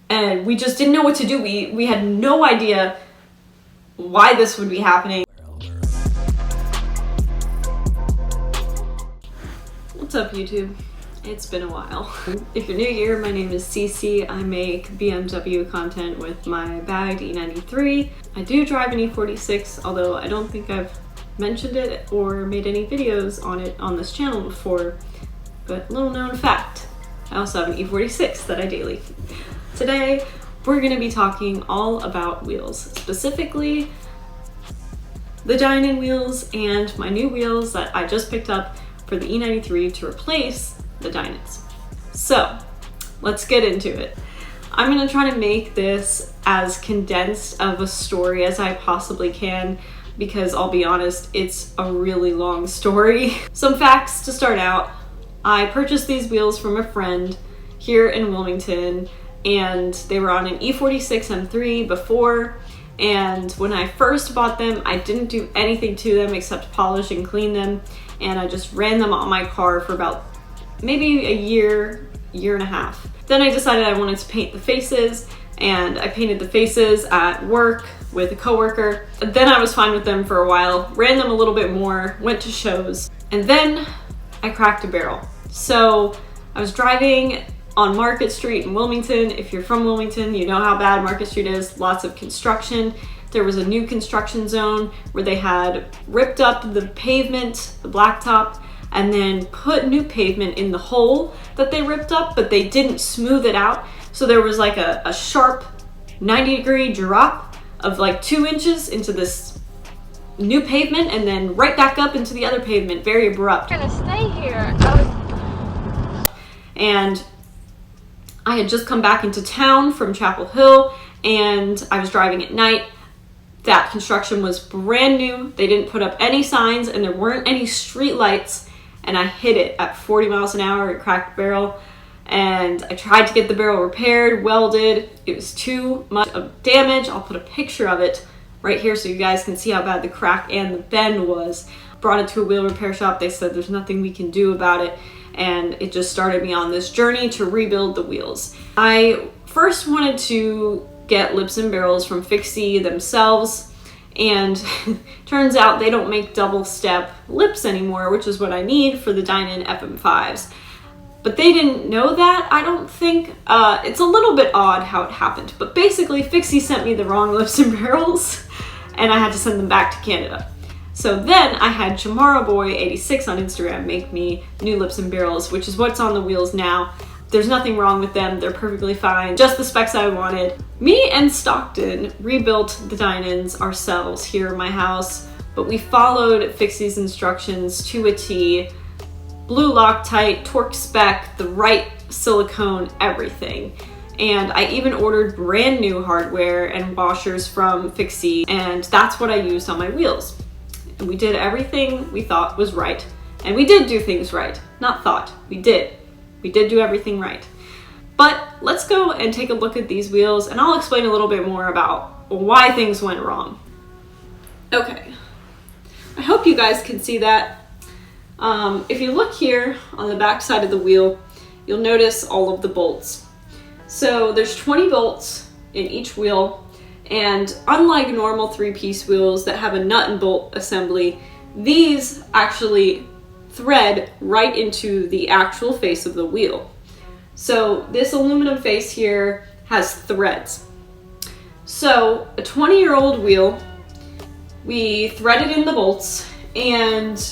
and we just didn't know what to do. We had no idea why this would be happening. What's up, YouTube? It's been a while. If you're new here, my name is Cece. I make BMW content with my bagged E93. I do drive an E46, although I don't think I've mentioned it or made any videos on it on this channel before, but little known fact, I also have an E46 that I daily. Today, we're gonna be talking all about wheels, specifically the Dynon wheels and my new wheels that I just picked up for the E93 to replace the Dynons. So let's get into it. I'm gonna try to make this as condensed of a story as I possibly can, because I'll be honest, it's a really long story. Some facts to start out. I purchased these wheels from a friend here in Wilmington, and they were on an E46 M3 before, and when I first bought them, I didn't do anything to them except polish and clean them, and I just ran them on my car for about maybe a year and a half. Then I decided I wanted to paint the faces, and I painted the faces at work with a coworker. Then I was fine with them for a while, ran them a little bit more, went to shows, and then I cracked a barrel. So I was driving on Market Street in Wilmington. If you're from Wilmington, you know how bad Market Street is, lots of construction. There was a new construction zone where they had ripped up the pavement, the blacktop, and then put new pavement in the hole that they ripped up, but they didn't smooth it out. So there was like a sharp 90-degree drop of like 2 inches into this new pavement and then right back up into the other pavement, very abrupt. I'm gonna stay here. And I had just come back into town from Chapel Hill, and I was driving at night. That construction was brand new. They didn't put up any signs, and there weren't any street lights, and I hit it at 40 miles an hour. It cracked the barrel, and I tried to get the barrel repaired, welded. It was too much of damage. I'll put a picture of it right here so you guys can see how bad the crack and the bend was. Brought it to a wheel repair shop. They said there's nothing we can do about it, and it just started me on this journey to rebuild the wheels. I first wanted to get lips and barrels from Fixie themselves, and turns out they don't make double step lips anymore, which is what I need for the Dynon FM5s. But they didn't know that, I don't think. It's a little bit odd how it happened, but basically Fixie sent me the wrong lips and barrels, and I had to send them back to Canada. So then I had ChamaraBoy86 on Instagram make me new lips and barrels, which is what's on the wheels now. There's nothing wrong with them, they're perfectly fine, just the specs I wanted. Me and Stockton rebuilt the Dynons ourselves here in my house, but we followed Fixie's instructions to a T. Blue Loctite, torque spec, the right silicone, everything. And I even ordered brand new hardware and washers from Fixie, and that's what I used on my wheels. And we did everything we thought was right. And we did do things right. Not thought, we did. We did do everything right. But let's go and take a look at these wheels, and I'll explain a little bit more about why things went wrong. Okay, I hope you guys can see that. If you look here on the back side of the wheel, you'll notice all of the bolts. So there's 20 bolts in each wheel, and unlike normal 3-piece wheels that have a nut and bolt assembly, these actually thread right into the actual face of the wheel. So this aluminum face here has threads. So a 20-year-old wheel, we threaded in the bolts and,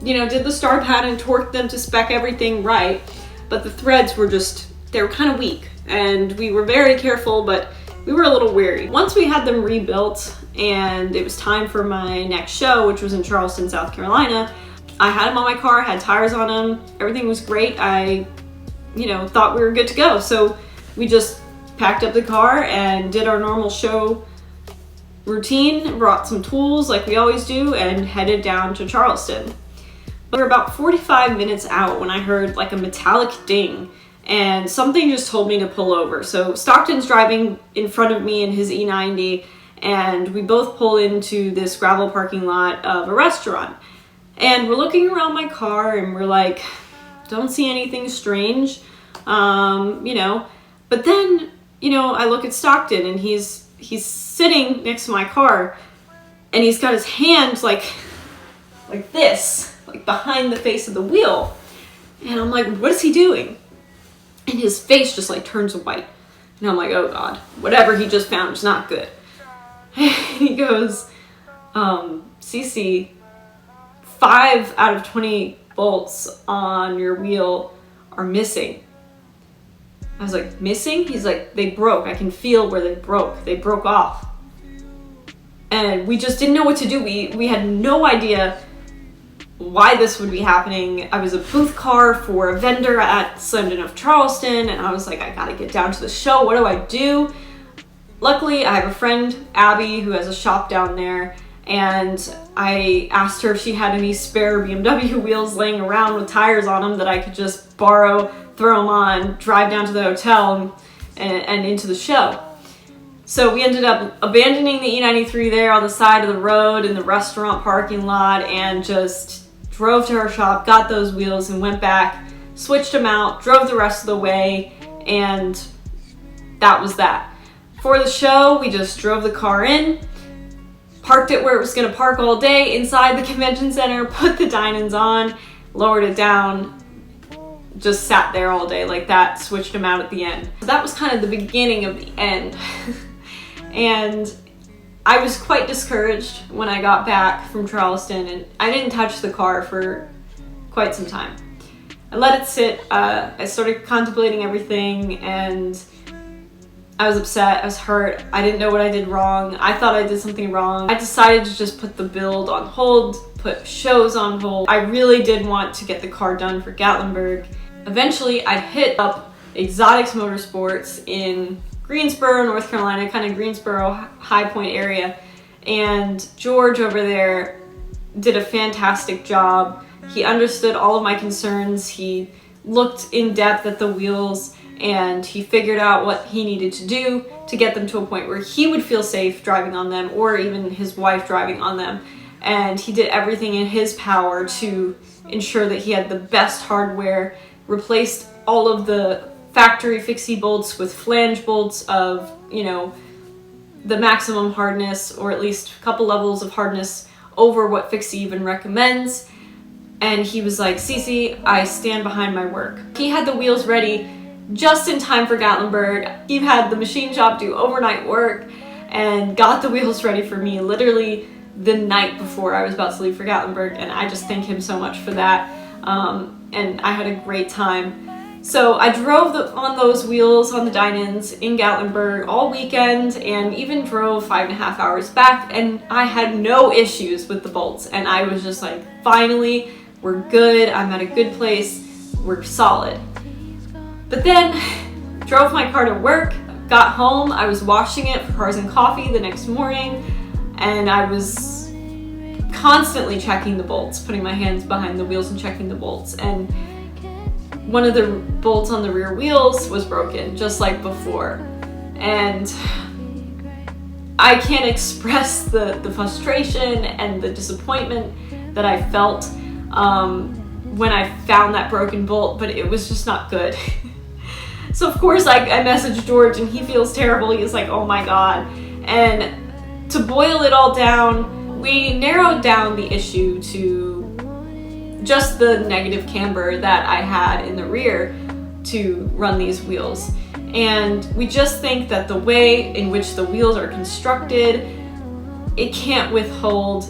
you know, did the star pattern, torqued them to spec everything right, but the threads were they were kind of weak, and we were very careful, but we were a little wary. Once we had them rebuilt and it was time for my next show, which was in Charleston, South Carolina, I had them on my car, had tires on them, everything was great. I, thought we were good to go. So we just packed up the car and did our normal show routine, brought some tools like we always do, and headed down to Charleston. We were about 45 minutes out when I heard like a metallic ding, and something just told me to pull over. So Stockton's driving in front of me in his E90, and we both pull into this gravel parking lot of a restaurant. And we're looking around my car and we're like, don't see anything strange, But then you know, I look at Stockton and he's sitting next to my car and he's got his hand like this, like behind the face of the wheel. And I'm like, what is he doing? And his face just like turns white. And I'm like, oh God, whatever he just found is not good. And he goes, Cece, 5 out of 20 bolts on your wheel are missing. I was like, missing? He's like, they broke. I can feel where they broke. They broke off. And we just didn't know what to do. We had no idea why this would be happening. I was a booth car for a vendor at Slammed of Charleston, and I was like, I gotta get down to the show. What do I do? Luckily, I have a friend, Abby, who has a shop down there, and I asked her if she had any spare BMW wheels laying around with tires on them that I could just borrow, throw them on, drive down to the hotel and into the show. So we ended up abandoning the E93 there on the side of the road in the restaurant parking lot and just drove to her shop, got those wheels and went back, switched them out, drove the rest of the way, and that was that. For the show, we just drove the car in, parked it where it was going to park all day inside the convention center, put the dine-ins on, lowered it down, just sat there all day like that, switched them out at the end. So that was kind of the beginning of the end. And I was quite discouraged when I got back from Charleston, and I didn't touch the car for quite some time. I let it sit. I started contemplating everything, and I was upset. I was hurt. I didn't know what I did wrong. I thought I did something wrong. I decided to just put the build on hold, put shows on hold. I really did want to get the car done for Gatlinburg. Eventually, I hit up Exotics Motorsports in Greensboro, North Carolina, kind of Greensboro, High Point area. And George over there did a fantastic job. He understood all of my concerns. He looked in depth at the wheels, and he figured out what he needed to do to get them to a point where he would feel safe driving on them, or even his wife driving on them. And he did everything in his power to ensure that he had the best hardware, replaced all of the factory fixie bolts with flange bolts of, you know, the maximum hardness, or at least a couple levels of hardness over what fixie even recommends. And he was like, Cece, I stand behind my work. He had the wheels ready just in time for Gatlinburg. He had the machine shop do overnight work and got the wheels ready for me literally the night before I was about to leave for Gatlinburg, and I just thank him so much for that. And I had a great time. So I drove on those wheels on the dine-ins in Gatlinburg all weekend, and even drove 5.5 hours back, and I had no issues with the bolts. And I was just like, finally, we're good. I'm at a good place. We're solid. But then drove my car to work, got home. I was washing it for Cars and Coffee the next morning, and I was constantly checking the bolts, putting my hands behind the wheels and checking the bolts. And one of the bolts on the rear wheels was broken, just like before. And I can't express the frustration and the disappointment that I felt when I found that broken bolt, but it was just not good. So of course I messaged George, and he feels terrible. He's like, oh my God. And to boil it all down, we narrowed down the issue to just the negative camber that I had in the rear to run these wheels. And we just think that the way in which the wheels are constructed, it can't withhold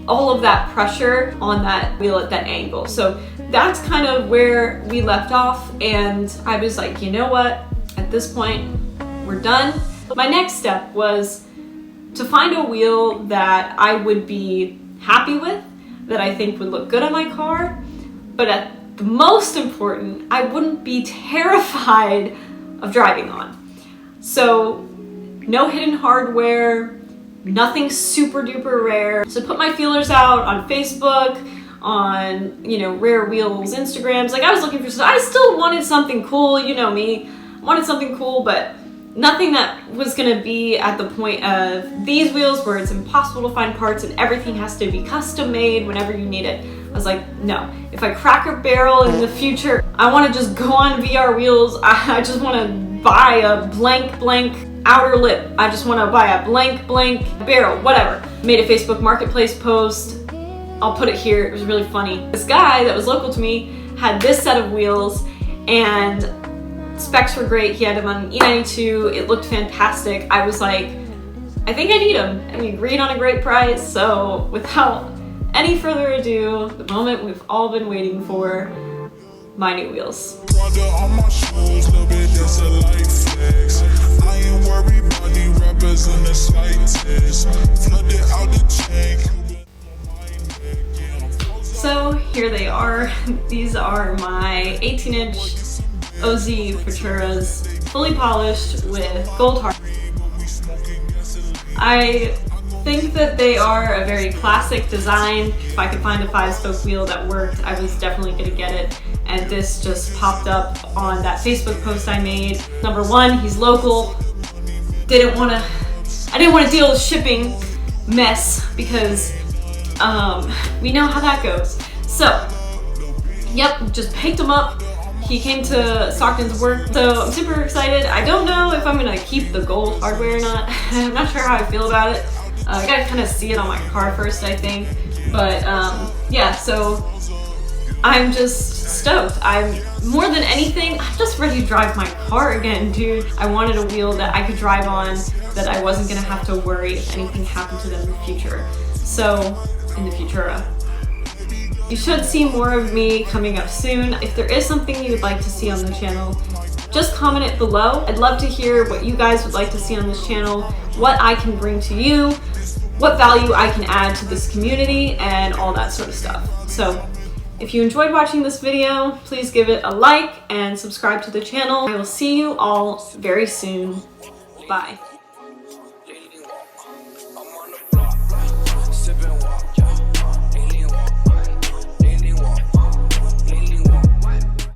all of that pressure on that wheel at that angle. So that's kind of where we left off, and I was like, you know what? At this point, we're done. My next step was to find a wheel that I would be happy with, that I think would look good on my car, but at the most important, I wouldn't be terrified of driving on. So no hidden hardware, nothing super duper rare. So put my feelers out on Facebook, on, you know, Rare Wheels Instagrams. Like, I was looking for, I still wanted something cool, you know me, I wanted something cool, but nothing that was gonna be at the point of these wheels where it's impossible to find parts and everything has to be custom made whenever you need it. I was like, no, if I crack a barrel in the future, I wanna just go on VR wheels. I just wanna buy a blank outer lip. I just want to buy a blank barrel, whatever. Made a Facebook Marketplace post. I'll put it here. It was really funny. This guy that was local to me had this set of wheels and specs were great. He had them on E92. It looked fantastic. I was like, I think I need them. And we agreed on a great price. So without any further ado, the moment we've all been waiting for, my new wheels. So here they are. These are my 18-inch OZ Futuras, fully polished with gold hard. I think that they are a very classic design. If I could find a 5-spoke wheel that worked, I was definitely gonna get it. And this just popped up on that Facebook post I made. Number one, he's local. I didn't want to deal with shipping mess because we know how that goes. So, yep, just picked him up. He came to Stockton to work, so I'm super excited. I don't know if I'm gonna keep the gold hardware or not. I'm not sure how I feel about it. I gotta kind of see it on my car first, I think. But yeah, so I'm just stoked. I'm more than anything, I'm just ready to drive my car again, dude. I wanted a wheel that I could drive on, that I wasn't gonna have to worry if anything happened to them in the future. So, in the Futura. You should see more of me coming up soon. If there is something you would like to see on the channel, just comment it below. I'd love to hear what you guys would like to see on this channel, what I can bring to you, what value I can add to this community, and all that sort of stuff. So if you enjoyed watching this video, please give it a like and subscribe to the channel. I will see you all very soon. Bye.